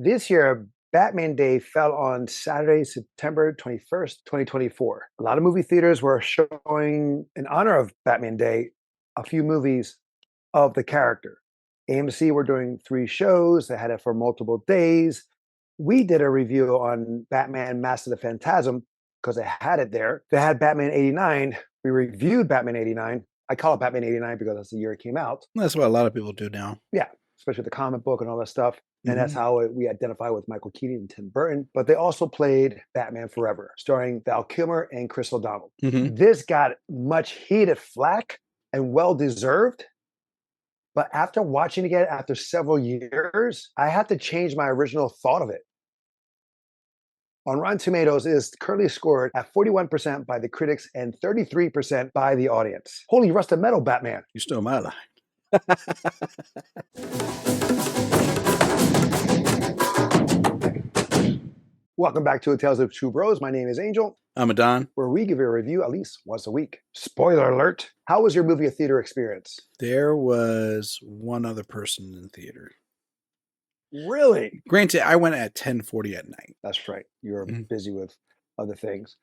This year, Batman Day fell on Saturday, September 21st, 2024. A lot of movie theaters were showing, in honor of Batman Day, a few movies of the character. AMC were doing 3 shows, they had it for multiple days. We did a review on Batman Master of the Phantasm because they had it there. They had Batman 89. We reviewed Batman 89. I call it Batman 89 because that's the year it came out. That's what a lot of people do now. Yeah, especially the comic book and all that stuff. And that's Mhm. how we identify with Michael Keaton and Tim Burton. But they also played Batman Forever, starring Val Kilmer and Chris O'Donnell. Mhm. This got much heated flack and well deserved. But after watching it again after several years, I had to change my original thought of it. On Rotten Tomatoes, it is currently scored at 41% by the critics and 33% by the audience. Holy rusted metal, Batman. You stole my line. Welcome back to A Tales of Two Bros. My name is Angel, I'm a Don. where we give you a review at least once a week. Spoiler alert. How was your movie or theater experience? There was one other person in the theater. Really? Granted, I went at 10:40 at night. That's right. You were Mhm. busy with other things.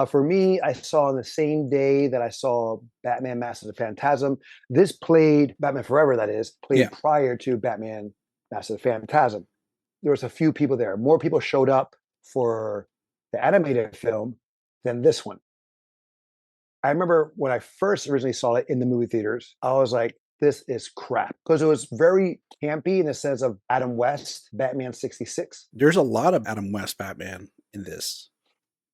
For me, I saw on the same day that I saw Batman Master of the Phantasm. This played, Batman Forever, that is, played Yeah. prior to Batman Master of the Phantasm. There was a few people there. More people showed up for the animated film than this one. I remember when I first originally saw it in the movie theaters, I was like, this is crap. Because it was very campy in the sense of Adam West, Batman 66. There's a lot of Adam West Batman in this.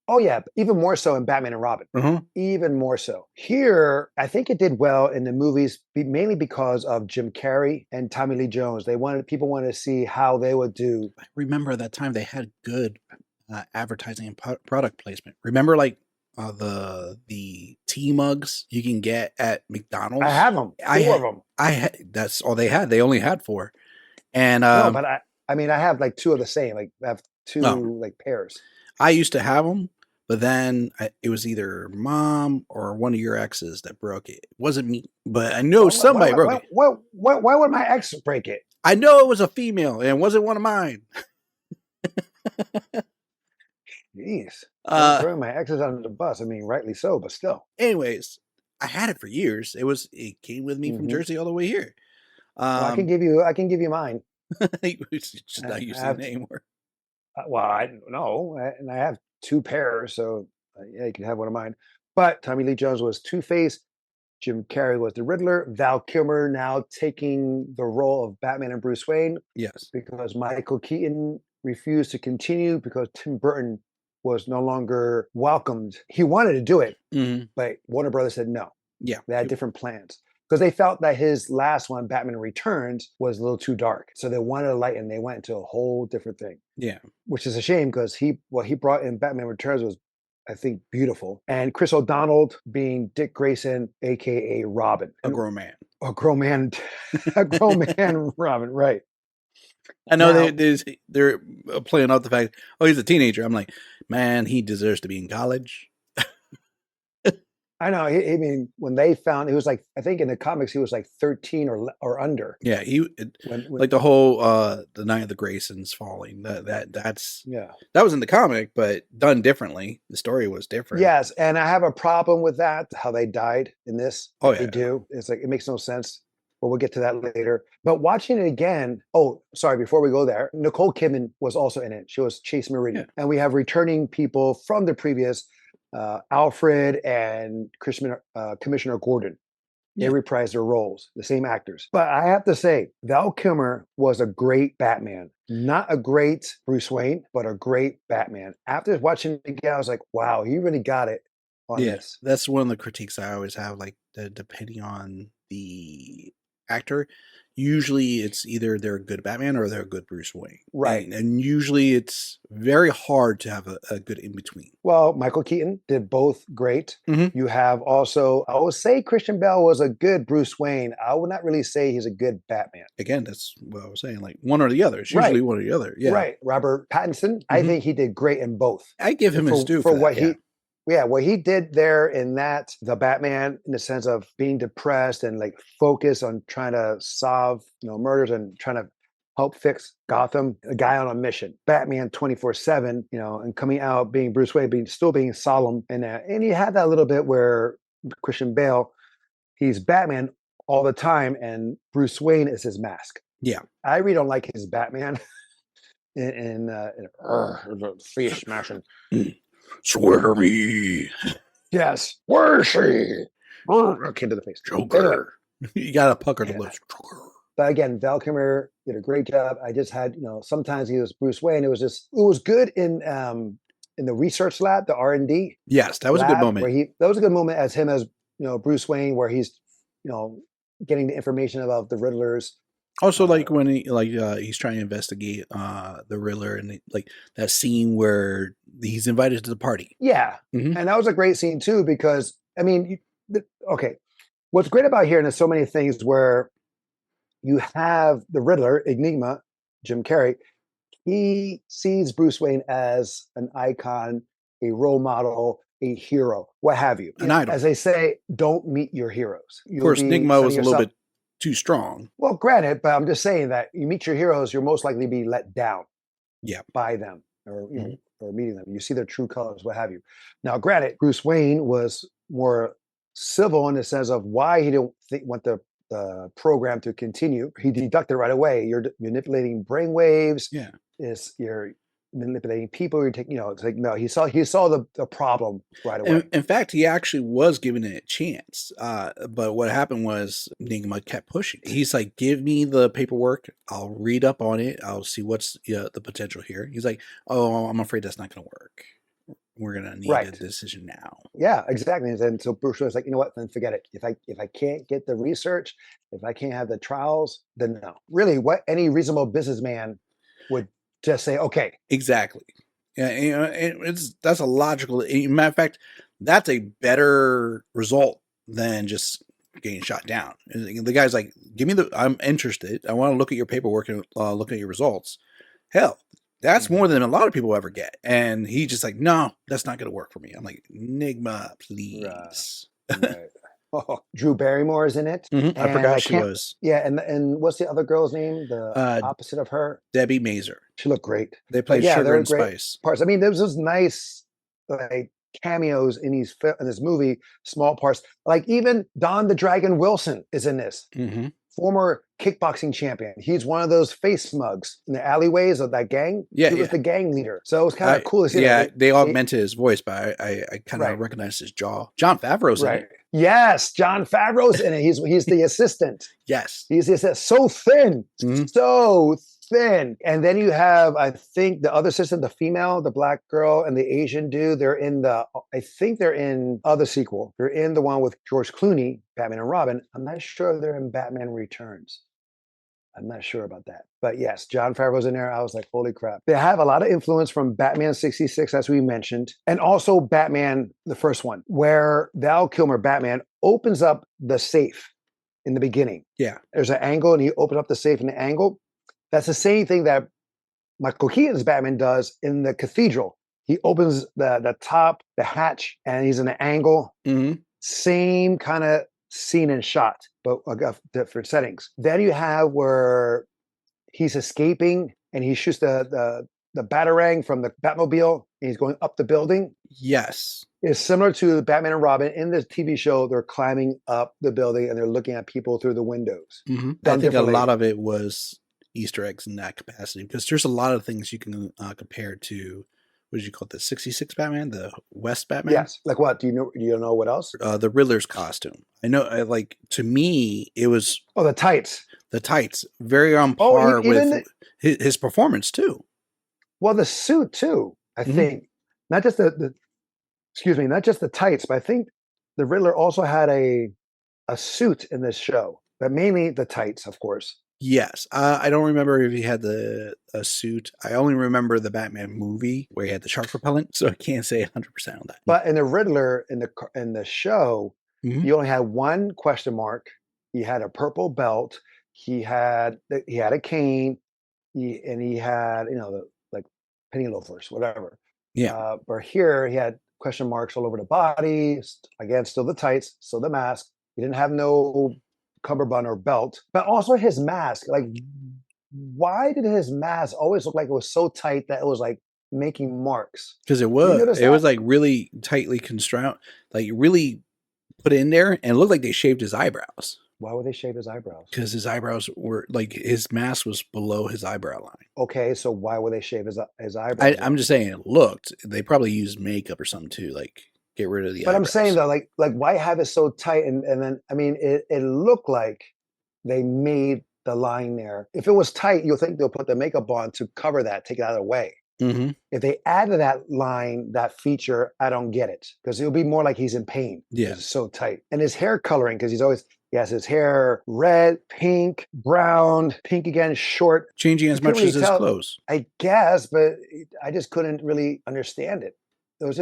Oh, yeah, even more so in Batman and Robin. Uh-huh. Even more so. Here, I think it did well in the movies, mainly because of Jim Carrey and Tommy Lee Jones. People wanted to see how they would do. I remember that time they had good advertising and product placement. Remember, like the tea mugs you can get at McDonald's. I have them, four of them. That's all they had. They only had 4, and No, but I mean, I have like 2 of the same. Like I have 2 like pairs. I used to have them, but then it was either mom or one of your exes that broke it. It wasn't me, but I know somebody broke it. Why would my ex break it? I know it was a female, and it wasn't one of mine. Jeez, don't throw my exes under the bus. I mean, rightly so, but still. Anyways, I had it for years. It came with me from Jersey all the way here. Well, I can give you mine. It's just not using it anymore. Well, I don't know, and I have 2 pairs, so yeah, you can have one of mine. But Tommy Lee Jones was Two-Face, Jim Carrey was the Riddler, Val Kilmer now taking the role of Batman and Bruce Wayne. Yes, because Michael Keaton refused to continue because Tim Burton was no longer welcomed. He wanted to do it, but Warner Brothers said no. Yeah, they had different plans because they felt that his last one, Batman Returns, was a little too dark. So they wanted to lighten. They went into a whole different thing. Yeah, which is a shame because what he brought in Batman Returns was, I think, beautiful. And Chris O'Donnell being Dick Grayson, aka Robin, a grown man, a grown man, a grown man, Robin, right? I know they're playing off the fact, oh, he's a teenager. I'm like, man, he deserves to be in college. I know. I mean, when they found, it was like, I think in the comics he was like 13 or under. Yeah, like the whole the Night of the Graysons falling. That's that was in the comic, but done differently. The story was different. Yes, and I have a problem with that. How they died in this. Oh yeah, they do. It's like it makes no sense. But we'll get to that later. But watching it again, oh, sorry, before we go there, Nicole Kidman was also in it. She was Chase Meridian. Yeah. And we have returning people from the previous, Alfred and Commissioner Gordon. They reprised their roles, the same actors. But I have to say, Val Kilmer was a great Batman. Not a great Bruce Wayne, but a great Batman. After watching it again, I was like, wow, he really got it on this. That's one of the critiques I always have, like depending on the actor, usually it's either they're a good Batman or they're a good Bruce Wayne. Right. And usually it's very hard to have a good in between. Well, Michael Keaton did both great. You have also, I would say Christian Bale was a good Bruce Wayne. I would not really say he's a good Batman. Again, that's what I was saying, like one or the other. It's usually one or the other. Yeah. Right. Robert Pattinson, I think he did great in both. I give him his due for what that, what he did there in that, the Batman, in the sense of being depressed and like focus on trying to solve, murders and trying to help fix Gotham, a guy on a mission. Batman 24/7, and coming out being Bruce Wayne, still being solemn, and you have that little bit where Christian Bale, he's Batman all the time, and Bruce Wayne is his mask. Yeah. I really don't like his Batman in face smashing. Swear me. Yes. Where is she? Came to the face. Joker. You gotta pucker the lips. Joker. But again, Val Kilmer did a great job. I just had, sometimes he was Bruce Wayne. It was good in the research lab, the R&D. Yes, that was a good moment. That was a good moment as him as Bruce Wayne, where he's getting the information about the Riddlers. Also, like when he's trying to investigate the Riddler, and like that scene where he's invited to the party. Yeah, and that was a great scene too, because I mean, okay, what's great about here, and there's so many things where you have the Riddler, Enigma, Jim Carrey. He sees Bruce Wayne as an icon, a role model, a hero, what have you. An idol. As they say, don't meet your heroes. Of course, Enigma was a little bit too strong. Well, granted, but I'm just saying that you meet your heroes, you're most likely to be let down by them or meeting them. You see their true colors, what have you. Now, granted, Bruce Wayne was more civil in the sense of why he didn't want the program to continue. He deducted right away. You're manipulating brainwaves. Yeah. You're manipulating people. You're taking, it's like, no, he saw the problem right away. In fact, he actually was given it a chance. But what happened was Enigma kept pushing. He's like, give me the paperwork. I'll read up on it. I'll see what's the potential here. He's like, oh, I'm afraid that's not going to work. We're going to need a decision now. Yeah, exactly. And so Bruce was like, you know what, then forget it. If I can't get the research, if I can't have the trials, then no. Really, what any reasonable businessman would just say, okay. Exactly. Yeah, that's a logical. Matter of fact, that's a better result than just getting shot down. The guy's like, I'm interested. I want to look at your paperwork and look at your results. Hell, that's more than a lot of people ever get. And he just like, no, that's not going to work for me. I'm like, Enigma, please. Right. Oh, Drew Barrymore is in it. I forgot she was. Yeah, and what's the other girl's name? The opposite of her? Debbie Mazur. She looked great. They played Sugar and Spice. Parts. I mean, there was those nice like cameos in this movie, small parts. Like even Don the Dragon Wilson is in this. Former kickboxing champion. He's one of those face mugs in the alleyways of that gang. Yeah, he was the gang leader. So it was kind of cool to see. Yeah, they augmented his voice, but I kind of recognized his jaw. Jon Favreau's in it. Yes, Jon Favreau's in it. He's the assistant. Yes. He's the assistant. So thin. So thin. And then you have, I think, the other assistant, the female, the black girl, and the Asian dude. I think they're in other sequel. They're in the one with George Clooney, Batman and Robin. I'm not sure they're in Batman Returns. I'm not sure about that. But yes, Jon Favreau's in there. I was like, holy crap. They have a lot of influence from Batman 66, as we mentioned, and also Batman, the first one, where Val Kilmer, Batman, opens up the safe in the beginning. Yeah. There's an angle, and he opens up the safe in the angle. That's the same thing that Michael Keaton's Batman does in the cathedral. He opens the top, the hatch, and he's in an angle. Same kind of scene and shot, but different settings. Then you have where he's escaping and he shoots the batarang from the Batmobile and he's going up the building. Yes. It's similar to Batman and Robin. In the TV show, they're climbing up the building and they're looking at people through the windows. I think a lot of it was Easter eggs in that capacity because there's a lot of things you can compare to. What did you call it? The 66 Batman, the West Batman? Yes. Like what? Do you know what else? The Riddler's costume. I know, to me, it was... Oh, the tights. The tights. Very on par with his performance, too. Well, the suit, too, I think. Not just not just the tights, but I think the Riddler also had a suit in this show. But mainly the tights, of course. Yes. I don't remember if he had a suit. I only remember the Batman movie where he had the shark repellent, so I can't say 100% on that. But in the Riddler, in the show, you only had one question mark. He had a purple belt. He had a cane. He had, like penny loafers, whatever. Yeah. But here he had question marks all over the body. Again, still the tights, still the mask. He didn't have no cummerbund or belt, but also his mask. Like why did his mask always look like it was so tight that it was like making marks? Because You notice it was that? like really tightly construct, like really put in there, and it looked like they shaved his eyebrows Why would they shave his eyebrows? because his eyebrows were like his mask was below his eyebrow line. Okay, so why would they shave his eyebrows I'm then? just saying it looked. They probably used makeup or something to like get rid of the But I'm saying eyebrows. though, like why have it so tight? And then I mean, it looked like they made the line there. If it was tight, you'll think they'll put the makeup on to cover that, take it out of the way. Mm-hmm. If they added that line, that feature, I don't get it because it'll be more like he's in pain Yeah, because it's so tight. And his hair coloring, because he has his hair red, pink, brown, pink again, short. changing You as couldn't much really as his tell, clothes. I guess, but I just couldn't really understand it. It was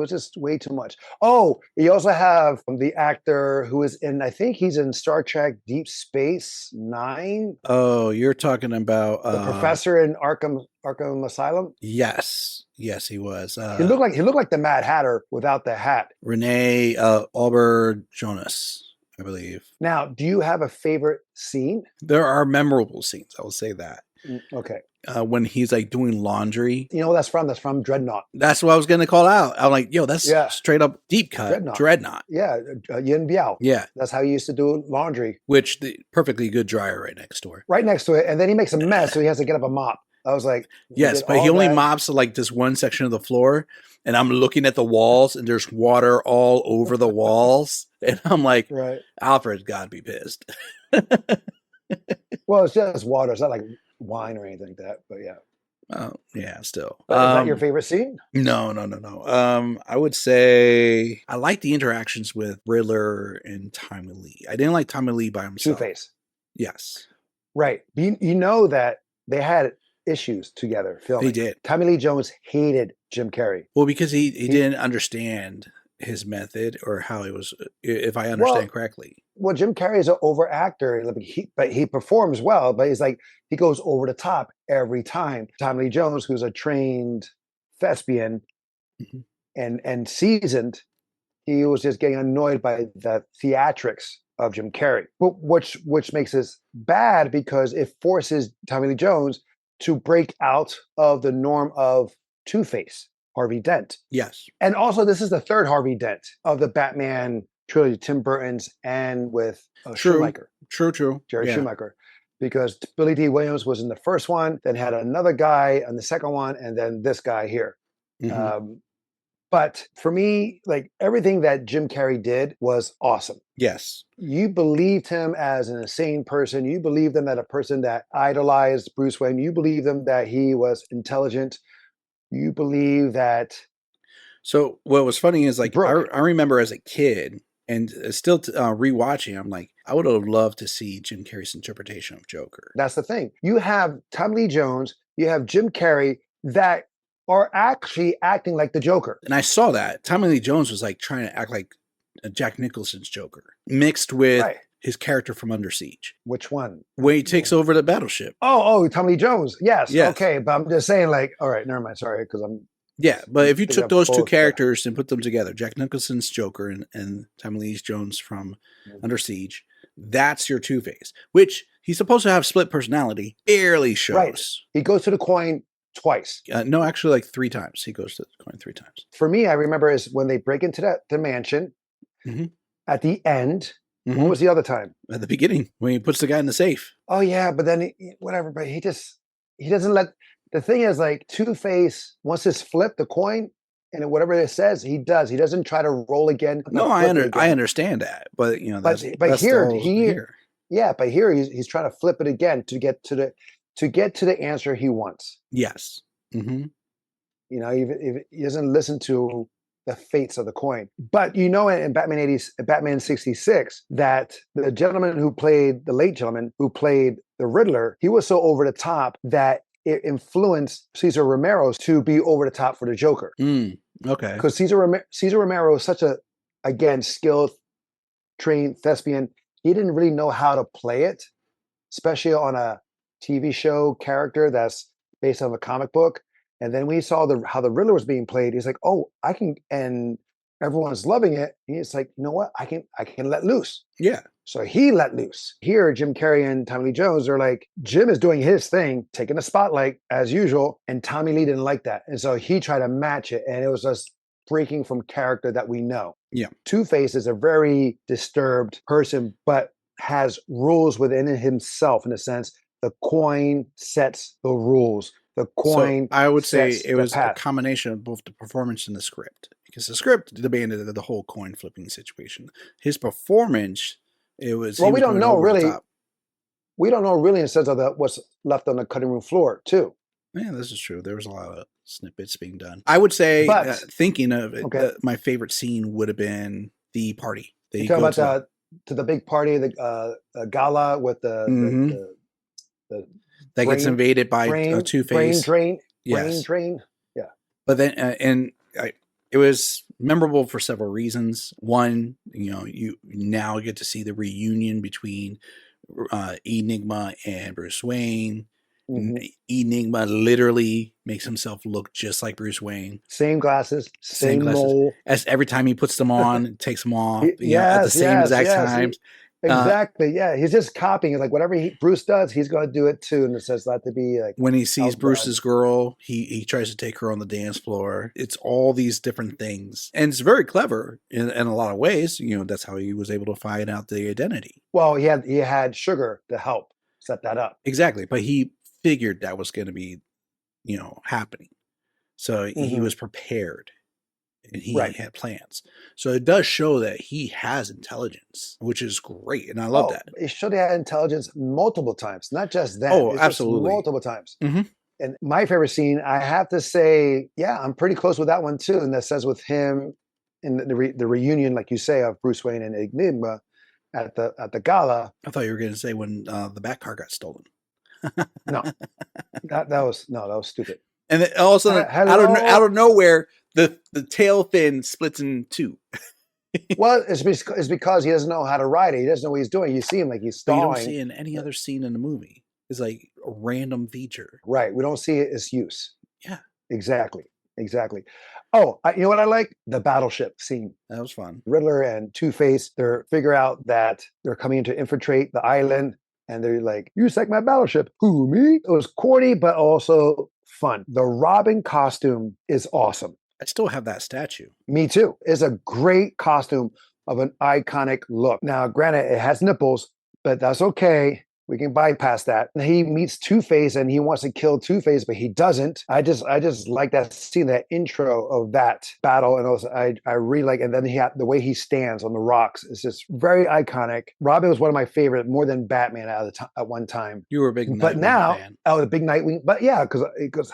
just way too much. Oh, you also have the actor who is in, I think he's in Star Trek Deep Space Nine, Oh, you're talking about the professor in Arkham Asylum. yes, he was. He looked like the Mad Hatter without the hat. Renee Auber Jonas, I believe. Now, do you have a favorite scene? There are memorable scenes, I will say that. Okay. When he's like doing laundry. You know what that's from? That's from Dreadnought. That's what I was gonna call out. I'm like, yo, that's Yeah, straight up deep cut Dreadnought. dreadnought. Yeah, Yin Biao. Yeah, That's how he used to do laundry. which the perfectly good dryer right next door. Right next to it, and then he makes a mess, so he has to get up a mop. I was like, he Yes, did but he all only that. mops like this one section of the floor, and I'm looking at the walls, and there's water all over the walls, and I'm like, Right. Alfred's got to be pissed. Well, it's just water. It's not like wine or anything like that. But yeah. Oh, yeah, still. But is that your favorite scene? No. I would say I like the interactions with Riddler and Tommy Lee. I didn't like Tommy Lee by Two himself. Face. Yes, Right. You know that they had issues together they filming. did. Tommy Lee Jones hated Jim Carrey. Well, because he didn't understand his method or how it was, if I understand Well, correctly. well, Jim Carrey is an over actor, but he performs well. But he's like he goes over the top every time. Tommy Lee Jones, who's a trained thespian Mhm. and seasoned, he was just getting annoyed by the theatrics of Jim Carrey, which makes this bad because it forces Tommy Lee Jones to break out of the norm of Two Face, Harvey Dent. Yes, And also, this is the third Harvey Dent of the Batman trilogy, Tim Burton's, and with true, Schumacher, true. Jerry Yeah. Schumacher, because Billy D. Williams was in the first one, then had another guy on the second one, and then this guy here. Mhm. But for me, like everything that Jim Carrey did was awesome. Yes. You believed him as an insane person. You believed him that a person that idolized Bruce Wayne. You believed him that he was intelligent. You believe that So what was funny is like Brooke. I remember as a kid and still rewatching, I'm like, I would have loved to see Jim Carrey's interpretation of Joker. That's the thing. You have Tommy Lee Jones. You have Jim Carrey that are actually acting like the Joker. And I saw that Tommy Lee Jones was like trying to act like Jack Nicholson's Joker mixed with Right. his character from Under Siege. Which one? When he takes over the battleship. Oh, Tommy Lee Jones. Yes. Yes. Okay. But I'm just saying, like, all right, never mind. Sorry, because I'm Yeah, but if you thinking took of those two both, but- characters and put them together, Jack Nicholson's Joker and Tommy Lee Jones from Mhm. Under Siege, that's your Two-Face, which he's supposed to have split personality, barely shows. Right. He goes to the coin twice. No, actually, like 3 times. He goes to the coin 3 times. For me, I remember is when they break into the mansion Mhm. at the end. Mhm. What was the other time? At the beginning, when he puts the guy in the safe. Oh yeah, but then whatever. But he doesn't let. The thing is, like Two Face wants to flip the coin, and whatever it says, he does. He doesn't try to roll again. No, flip it I again. understand that, but you know, But that's here, the whole yeah, but here he's trying to flip it again to get to the answer he wants. Yes. Mm-hmm. You know, if he doesn't listen to the fates of the coin. But you know, in Batman 66, that the late gentleman who played the Riddler, he was so over the top that it influenced Cesar Romero to be over the top for the Joker. Okay. Because Cesar Romero is such again, skilled, trained thespian. He didn't really know how to play it, especially on a TV show character that's based on a comic book. And then we saw how the Riddler was being played. He's like, oh, I can. And Everyone's loving it. He's like, you know what? I can let loose. Yeah. So he let loose. Here, Jim Carrey and Tommy Lee Jones are like, Jim is doing his thing, taking the spotlight as usual, and Tommy Lee didn't like that. And so he tried to match it, and it was just breaking from character that we know. Yeah. Two-Face is a very disturbed person, but has rules within himself in a sense. The coin sets the rules. The coin. So I would say sets it the was a path. combination of both the performance and the script, because the script demanded the whole coin flipping situation. His performance, it was. Well, he we was don't going know over the really. top. We don't know really in the sense of what's left on the cutting room floor, too. Yeah, this is true. There was a lot of snippets being done. I would say, But thinking of it, okay, my favorite scene would have been the party. you They talk go about the big party, the gala with Mhm. the that gets brain invaded by brain Two-Face. drain Yes. Yeah. But then, it was memorable for several reasons. One, you now get to see the reunion between Enigma and Bruce Wayne. Mhm. Enigma literally makes himself look just like Bruce Wayne. Same glasses, Same same glasses. mole. As every time he puts them on, takes them off. At the Yes, same exact yes. times. Exactly. Yeah, he's just copying it. Like whatever Bruce does, he's going to do it too. And it says not to be like When he sees outdone. Bruce's girl, he tries to take her on the dance floor. It's all these different things, and it's very clever in a lot of ways. That's how he was able to find out the identity. Well, he had Sugar to help set that up. Exactly, but he figured that was going to be, happening. So he was prepared, and he had plans. So it does show that he has intelligence, which is great, and I love that. He should have had intelligence multiple times, not just that. Oh, it's absolutely, multiple times. Mm-hmm. And my favorite scene, I have to say, yeah, I'm pretty close with that one too. And that says with him in the reunion, like you say, of Bruce Wayne and Enigma at the gala. I thought you were going to say when the Bat car got stolen. No, that was stupid. And then all of a sudden, out of nowhere, the tail fin splits in two. Well, it's because he doesn't know how to ride it. He doesn't know what he's doing. You see him like he's stalling. But you don't see it in any other scene in the movie. It's like a random feature. Right. We don't see its use. Yeah. Exactly. Oh, you know what I like? The battleship scene. That was fun. Riddler and Two-Face, they figure out that they're coming to infiltrate the island. And they're like, you sank my battleship. Who, me? It was corny, but also fun. The Robin costume is awesome. I still have that statue. Me too. It's a great costume of an iconic look. Now, granted, it has nipples, but that's okay. We can bypass that. He meets Two-Face and he wants to kill Two-Face, but he doesn't. I just like that scene, that intro of that battle. And also, I really like, and then the way he stands on the rocks is just very iconic. Robin was one of my favorite, more than Batman at one time. You were a big Nightwing but now, fan. Oh, the big Nightwing. But yeah, because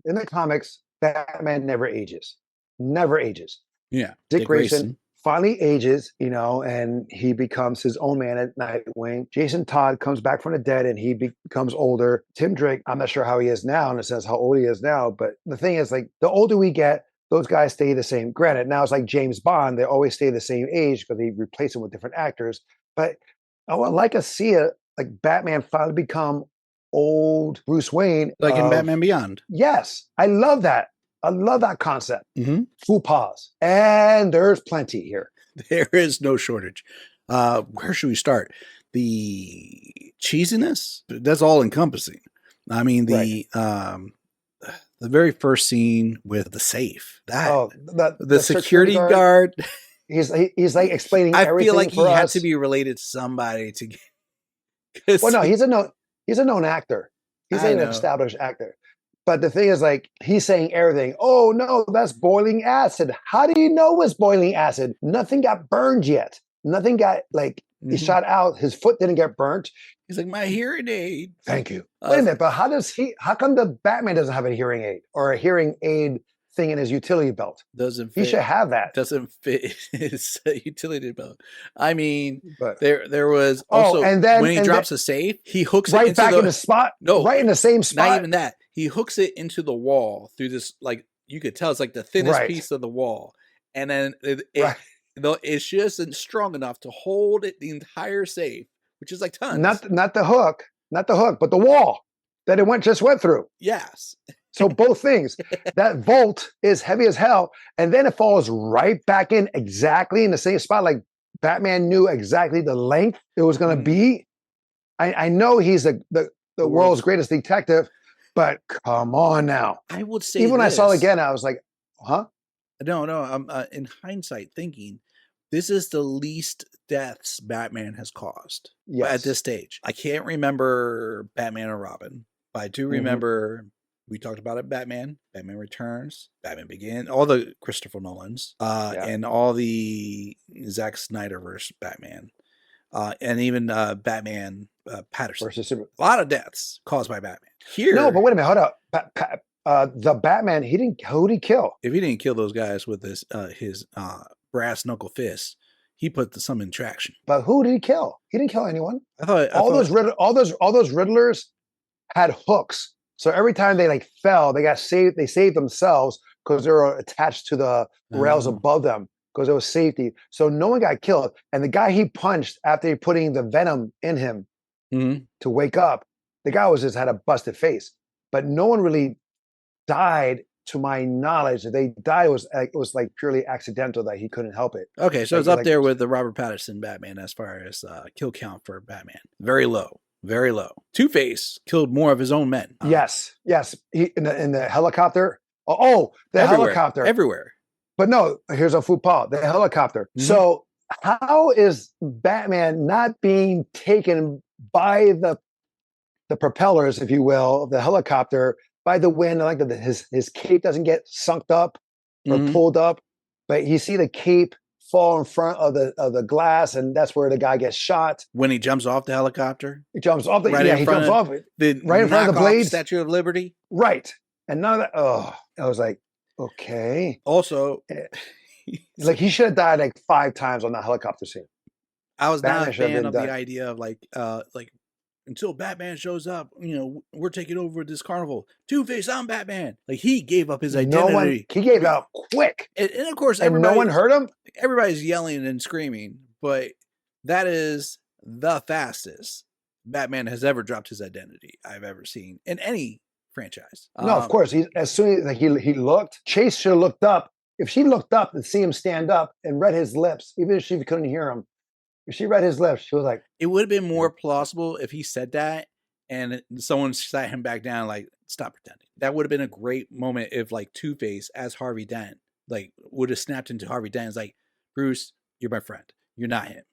in the comics, Batman never ages. Never ages. Yeah. Dick Grayson finally ages, and he becomes his own man at Nightwing. Jason Todd comes back from the dead and he becomes older. Tim Drake, I'm not sure how he is now in the sense how old he is now, but the thing is, like, the older we get, those guys stay the same. Granted, now it's like James Bond. They always stay the same age because they replace them with different actors. But I would like to see it, like Batman finally become old Bruce Wayne. Like in Batman Beyond. Yes. I love that. I love that concept. Mm-hmm. Full pause. And there's plenty here. There is no shortage. Where should we start? The cheesiness? That's all encompassing. I mean, the very first scene with the safe. The security guard. He's like explaining everything. I feel like he had us. To be related to somebody to get. Well, no, he's a known actor. He's an established actor. But the thing is, like, he's saying everything. Oh, no, that's boiling acid. How do you know it's boiling acid? Nothing got burned yet. Nothing got, like, he shot out. His foot didn't get burnt. He's like, my hearing aid. Thank you. Wait a minute, but how come the Batman doesn't have a hearing aid or a hearing aid thing in his utility belt? Doesn't fit. He should have that. Doesn't fit his utility belt. I mean, but there was also when he drops a safe, he hooks right it into back in the spot. No, right in the same spot. Not even that. He hooks it into the wall through this, like, you could tell it's like the thinnest piece of the wall, and then it's just strong enough to hold it the entire safe, which is like tons. Not the hook, but the wall that it just went through. Yes. So both things. That vault is heavy as hell, and then it falls right back in exactly in the same spot. Like Batman knew exactly the length it was going to be. I know he's the world's greatest detective, but come on now. I would say even when I saw it again, I was like, huh? No, I'm in hindsight thinking this is the least deaths Batman has caused at this stage. I can't remember Batman or Robin, but I do remember we talked about it. Batman Returns, Batman Begins, all the Christopher Nolans, and all the Zack Snyderverse Batman, and even Batman Patterson. A lot of deaths caused by Batman. Here, no, but wait a minute, hold up. The Batman, who did he kill? If he didn't kill those guys with his brass knuckle fists, he put some in traction. But who did he kill? He didn't kill anyone. All those Riddlers had hooks. So every time they like fell, they got saved. They saved themselves because they were attached to the rails above them because it was safety. So no one got killed. And the guy he punched after putting the venom in him to wake up, the guy had a busted face. But no one really died, to my knowledge. If they died, it was like purely accidental that he couldn't help it. Okay, so it's up there with the Robert Pattinson Batman as far as kill count for Batman. Very low. Very low. Two-Face killed more of his own men. Yes. He, in the helicopter. The helicopter. Everywhere. But no, here's a faux pas. The helicopter. So how is Batman not being taken by the propellers, if you will, of the helicopter by the wind? Like his cape doesn't get sunked up or pulled up, but you see the cape fall in front of the glass, and that's where the guy gets shot. When he jumps off the helicopter? He jumps off right in front of the blade. Statue of Liberty? Right. And none of that. I was like, okay. Also, like he should have died like 5 times on that helicopter scene. I was not a fan of the idea of like until Batman shows up, we're taking over this carnival. Two-Face, I'm Batman. Like he gave up his identity. He gave up quick. And of course, no one heard him. Everybody's yelling and screaming, but that is the fastest Batman has ever dropped his identity I've ever seen in any franchise. No, of course. As soon as he looked, Chase should have looked up. If she looked up and see him stand up and read his lips, even if she couldn't hear him, if she read his lips, she was like... It would have been more plausible if he said that and someone sat him back down like, stop pretending. That would have been a great moment if like Two-Face as Harvey Dent like would have snapped into Harvey Dent. It's like, Bruce, you're my friend. You're not him.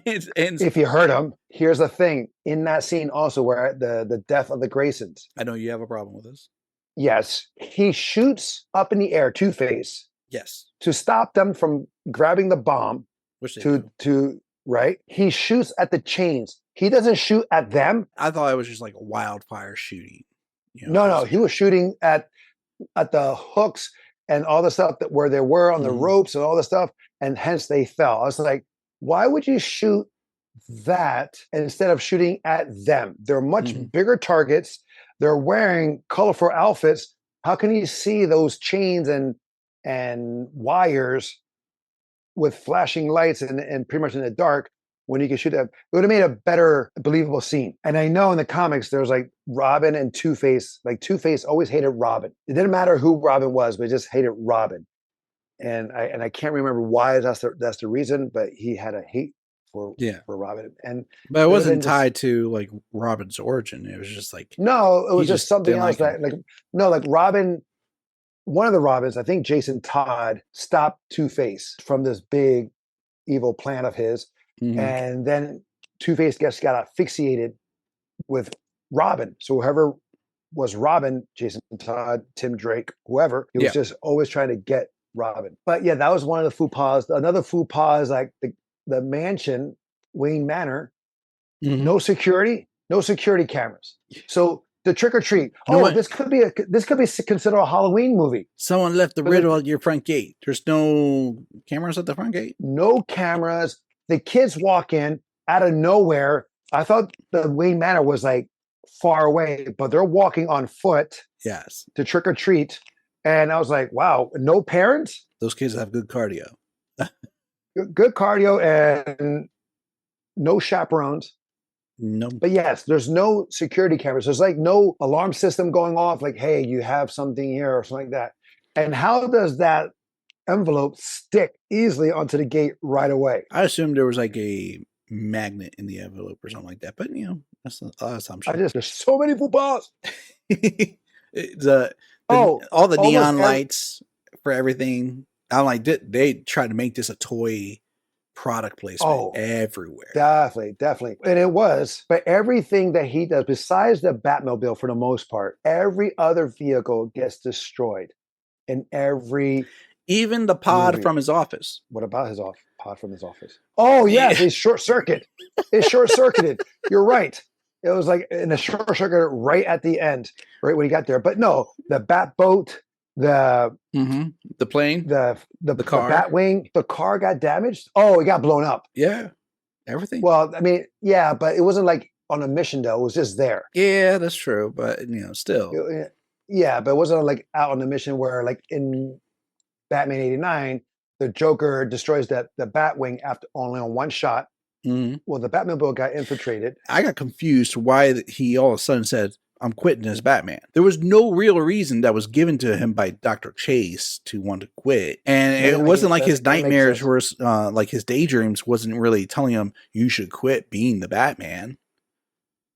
and if you heard him, here's the thing. In that scene also where the death of the Graysons. I know you have a problem with this. Yes. He shoots up in the air, Two-Face. Yes. To stop them from grabbing the bomb. Which they do. Right? He shoots at the chains. He doesn't shoot at them. I thought it was just like a wildfire shooting. No. He was shooting at the hooks and all the stuff where they were on the ropes and all the stuff, and hence they fell. I was like, why would you shoot that instead of shooting at them? They're much bigger targets. They're wearing colorful outfits. How can you see those chains and wires with flashing lights and pretty much in the dark when you can shoot them? It would have made a better, believable scene. And I know in the comics, there's like Robin and Two-Face. Like Two-Face always hated Robin. It didn't matter who Robin was, but he just hated Robin. And I can't remember why that's the reason, but he had a hate for Robin. But it wasn't tied to like Robin's origin. It was just like, no, it was just something else like Robin. One of the Robins, I think Jason Todd, stopped Two-Face from this big evil plan of his. And then Two-Face got asphyxiated with Robin. So whoever was Robin, Jason Todd, Tim Drake, whoever, he was just always trying to get Robin. But yeah, that was one of the faux pas. Another faux pas is like the mansion, Wayne Manor, no security cameras. So the trick or treat. This could be considered a Halloween movie. Someone left the riddle at your front gate. There's no cameras at the front gate. No cameras. The kids walk in out of nowhere. I thought the Wayne Manor was like far away, but they're walking on foot. Yes. To trick or treat, and I was like, wow, no parents. Those kids have good cardio. Good cardio and no chaperones. No, But yes, there's no security cameras. There's like no alarm system going off, like, hey, you have something here or something like that. And how does that envelope stick easily onto the gate right away? I assumed there was like a magnet in the envelope or something like that, but that's an assumption. There's so many faux the, Oh, all the almost neon every, lights for everything. I'm like, they tried to make this a toy product placement oh, everywhere. definitely, definitely. And it was, but everything that he does, besides the Batmobile for the most part, every other vehicle gets destroyed in every Even the pod movie. from his office. What about his pod from his office? Oh, yes, Yeah. it's short circuit. It's short circuited. You're right. It was like in a short circuit right at the end, right when he got there. But no, the bat boat, the The plane, the car. bat wing, the car got damaged. Oh, it got blown up. Yeah, everything. Well, I mean, yeah, but it wasn't like on a mission though. It was just there. Yeah, that's true. But still. Yeah, but it wasn't like out on the mission where like in Batman '89, the Joker destroys the Batwing after only on one shot. Well, the Batmobile got infiltrated. I got confused why he all of a sudden said, I'm quitting as Batman. There was no real reason that was given to him by Dr. Chase to want to quit. And it wasn't like his nightmares were like his daydreams wasn't really telling him you should quit being the Batman.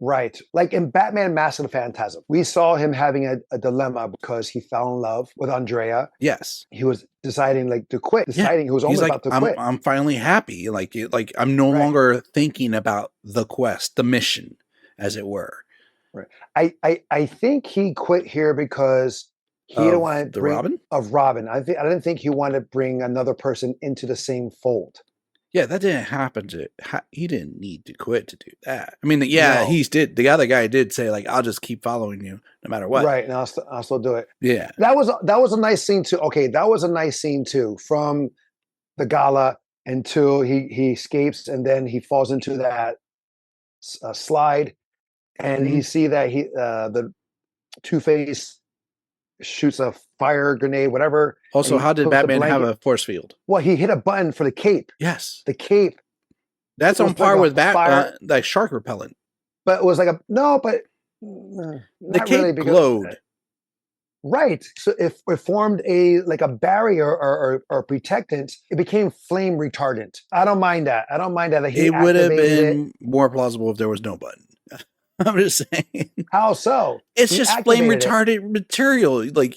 Right. Like in Batman Mask of the Phantasm, we saw him having a dilemma because he fell in love with Andrea. Yes. He was deciding like to quit, deciding he was almost about to quit. I'm finally happy. Like I'm no longer thinking about the quest, the mission, as it were. Right. I think he quit here because he didn't want to bring Robin. I didn't think he wanted to bring another person into the same fold. Yeah, that didn't happen he didn't need to quit to do that. I mean, yeah, no. The other guy did say like, I'll just keep following you no matter what. Right. And I'll still do it. Yeah. That was a nice scene too. Okay. That was a nice scene too, from the gala until he escapes and then he falls into that slide and he see that the Two-Face shoots a fire grenade, whatever. Also, how did Batman have a force field? Well, he hit a button for the cape. Yes. The cape. That's on par with like shark repellent. But it was like the cape really glowed. Right. So if it formed a barrier or protectant, it became flame retardant. I don't mind that. It would have been more plausible if there was no button. I'm just saying. How so? It's just flame retardant material. Like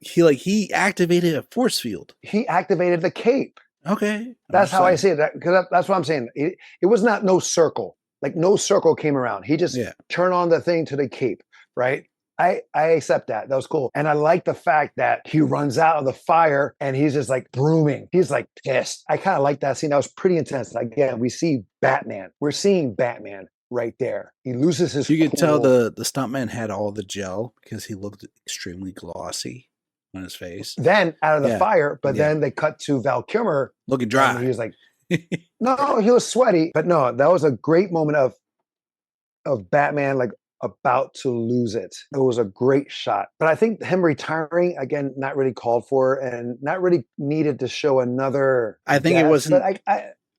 he activated a force field. He activated the cape. Okay. That's how I see it. Because that's what I'm saying. It was not no circle. Like no circle came around. He just turned on the thing to the cape. Right. I accept that. That was cool. And I like the fact that he runs out of the fire and he's just like brooming. He's like pissed. I kind of like that scene. That was pretty intense. Again, we see Batman. We're seeing Batman right there. He loses his. You could tell the stuntman had all the gel because he looked extremely glossy on his face. Then out of the fire, but then they cut to Val Kilmer looking dry. He was like, no, he was sweaty. But no, that was a great moment of Batman like about to lose it. It was a great shot. But I think him retiring, again, not really called for and not really needed to show another. I think it wasn't.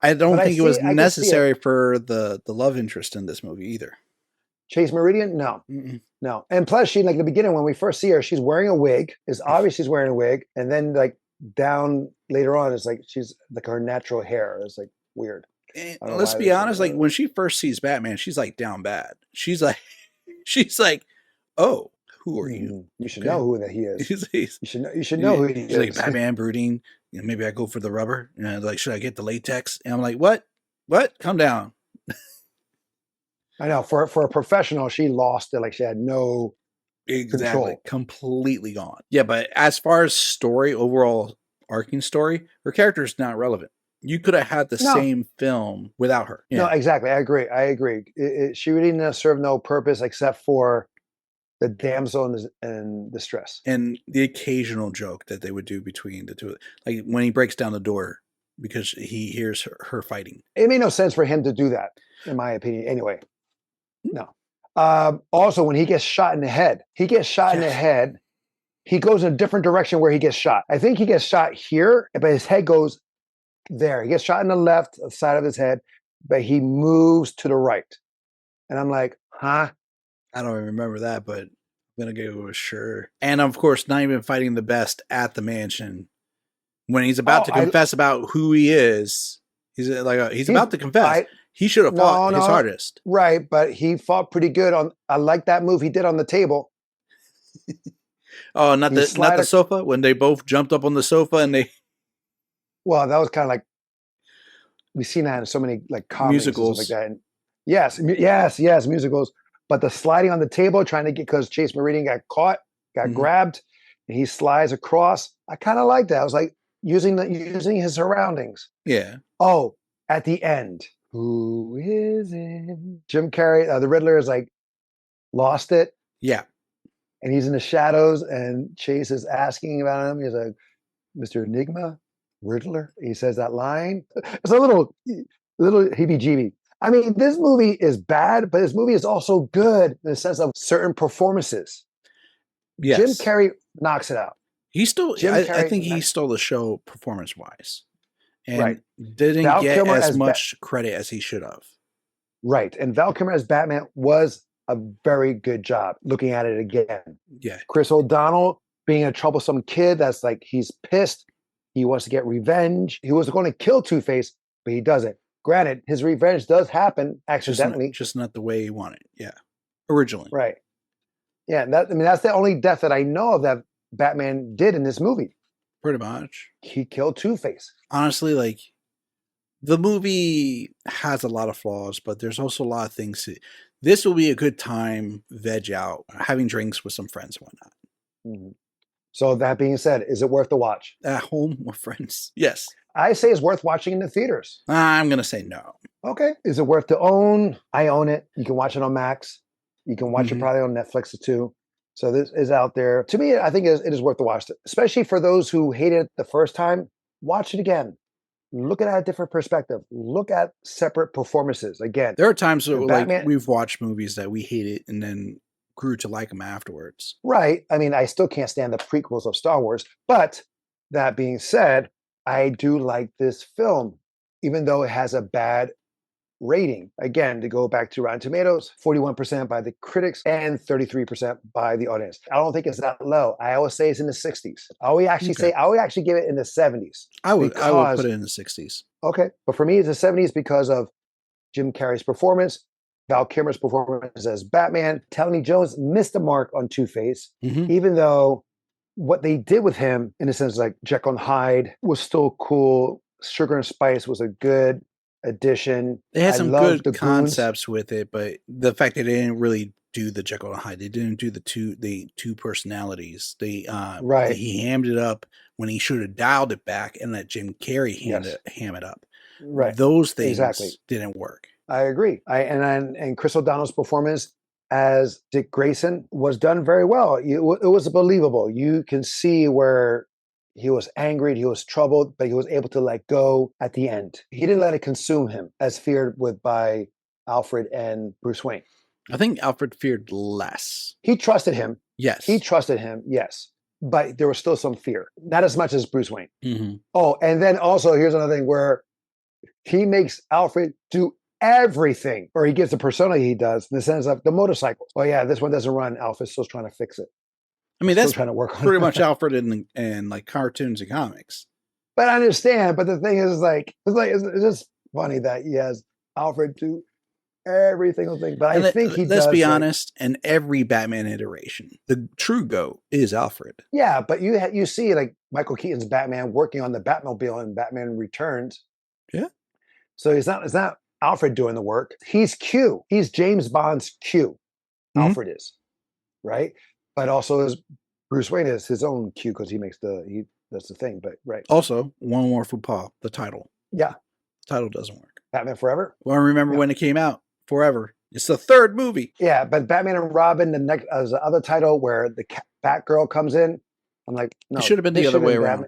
I don't think it was necessary for the love interest in this movie either. Chase Meridian? No. No. And plus, she, like, in the beginning, when we first see her, she's wearing a wig. It's obvious she's wearing a wig. And then, like, down later on, it's like she's, like, her natural hair. It's, like, weird. Let's be honest. Like, when she first sees Batman, she's, like, down bad. She's like, oh, who are you? You should know who that he is. You should know who he is. Like, Batman brooding. Maybe I go for the rubber. Like, should I get the latex? And I'm like, what? Calm down. I know. For a professional, she lost it. Like, she had no control. Completely gone. Yeah, but as far as story, overall arcing story, her character is not relevant. You could have had the same film without her. No, exactly. I agree. She really didn't serve no purpose except for the damsel in distress. And the occasional joke that they would do between the two. Like when he breaks down the door because he hears her fighting. It made no sense for him to do that, in my opinion. Anyway, no. Also, when he gets shot in the head, in the head. He goes in a different direction where he gets shot. I think he gets shot here, but his head goes there. He gets shot in the left side of his head, but he moves to the right. And I'm like, huh? I don't remember that, but I'm gonna go with sure. And of course, not even fighting the best at the mansion when he's about Oh, to I confess about who he is. He's he about to confess. I He should have fought no his no hardest. right, but he fought pretty good on. I like that move he did on the table. Oh, He not slid. the sofa when they both jumped up on the sofa and they Well, that was kind of like we've seen that in so many like comedies and stuff like musicals. that. And yes, musicals. But the sliding on the table, trying to get because Chase Meridian got caught, got Mhm. grabbed, and he slides across. I kind of like that. I was like using his surroundings. Yeah. Oh, at the end, who is it? Jim Carrey, the Riddler is like lost it, Yeah. and he's in the shadows, and Chase is asking about him. He's like, Mr. Enigma, Riddler. He says that line. It's a little heebie-jeebie. I mean, this movie is bad, but this movie is also good in the sense of certain performances. Jim Yes. Carrey knocks it out. He stole Jim I Carrey, think he stole the show performance wise right. and didn't Val get Kilmer as as much credit as he should have. right, and Val Kilmer as Batman was a very good job. Looking at it again, Yeah. Chris O'Donnell being a troublesome kid that's like he's pissed, he wants to get revenge. He was going to kill Two Face, but he doesn't. Granted, his revenge does happen accidentally. Just not the way he wanted. Yeah. Originally. Right. Yeah, that's the only death that I know of that Batman did in this movie. Pretty much. He killed Two Face. Honestly, like the movie has a lot of flaws, but there's also a lot of things. This will be a good time, veg out, having drinks with some friends and whatnot. Mm-hmm. So that being said, is it worth the watch? At home with friends. Yes. I say it's worth watching in the theaters. I'm going to say no. Okay. Is it worth to own? I own it. You can watch it on Max. You can watch it Mhm. probably on Netflix too. So this is out there. To me, I think it is worth the watch, especially for those who hated it the first time. Watch it again. Look at it at a different perspective. Look at separate performances. Again, There are times that the like Batman, we've watched movies that we hated and then grew to like them afterwards. right? I mean, I still can't stand the prequels of Star Wars. But that being said, I do like this film, even though it has a bad rating. Again, to go back to Rotten Tomatoes, 41% by the critics and 33% by the audience. I don't think it's that low. I always say it's in the 60s. I always actually give it in the 70s. I would put it in the 60s. Okay. But for me, it's the 70s because of Jim Carrey's performance, Val Kilmer's performance as Batman. Tony Jones missed the mark on Two-Face, even though what they did with him, in a sense, like Jekyll and Hyde, was still cool. Sugar and Spice was a good addition. They had some good concepts Goons with it, but the fact that they didn't really do the Jekyll and Hyde, they didn't do the two personalities. They right. He hammed it up when he should have dialed it back and let Jim Carrey ham it up. Right. Those things didn't work. I agree. And Chris O'Donnell's performance as Dick Grayson was done very well. It was believable. You can see where he was angry, he was troubled, but he was able to let go at the end. He didn't let it consume him as feared by Alfred and Bruce Wayne. I think Alfred feared less. He trusted him. Yes. He trusted him, yes. But there was still some fear. Not as much as Bruce Wayne. Mm-hmm. Oh, and then also here's another thing where he makes Alfred do everything, or he gives the persona he does in the sense of the motorcycle. Oh yeah, this one doesn't run. Alfred's still trying to fix it. I mean, that's trying to work on pretty much Alfred in like cartoons and comics. But I understand. But the thing is, it's just funny that he has Alfred do every single thing. But I think he does. Let's be honest. In every Batman iteration, the true GOAT is Alfred. Yeah, but you see like Michael Keaton's Batman working on the Batmobile in Batman Returns. Yeah. So it's not Alfred doing the work. He's Q. He's James Bond's Q. Mm-hmm. Alfred is, right? But also as Bruce Wayne is his own Q because that's the thing. But right. Also, one more faux pas, the title. Yeah. The title doesn't work. Batman Forever? Well, I remember when it came out. Forever. It's the third movie. Yeah, but Batman and Robin, the next the other title where the Batgirl comes in. I'm like, no. It should have been the other way around.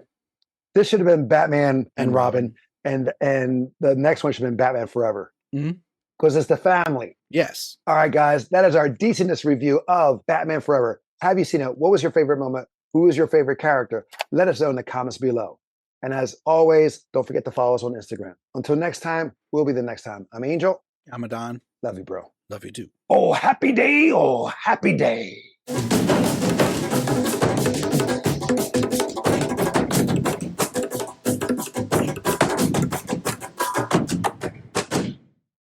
This should have been Batman and Robin. And the next one should have been Batman Forever. Because it's the family. Yes. All right, guys. That is our decentness review of Batman Forever. Have you seen it? What was your favorite moment? Who is your favorite character? Let us know in the comments below. And as always, don't forget to follow us on Instagram. Until next time, we'll be the next time. I'm Angel. I'm Adon. Love you, bro. Love you too. Oh, happy day. Oh, happy day.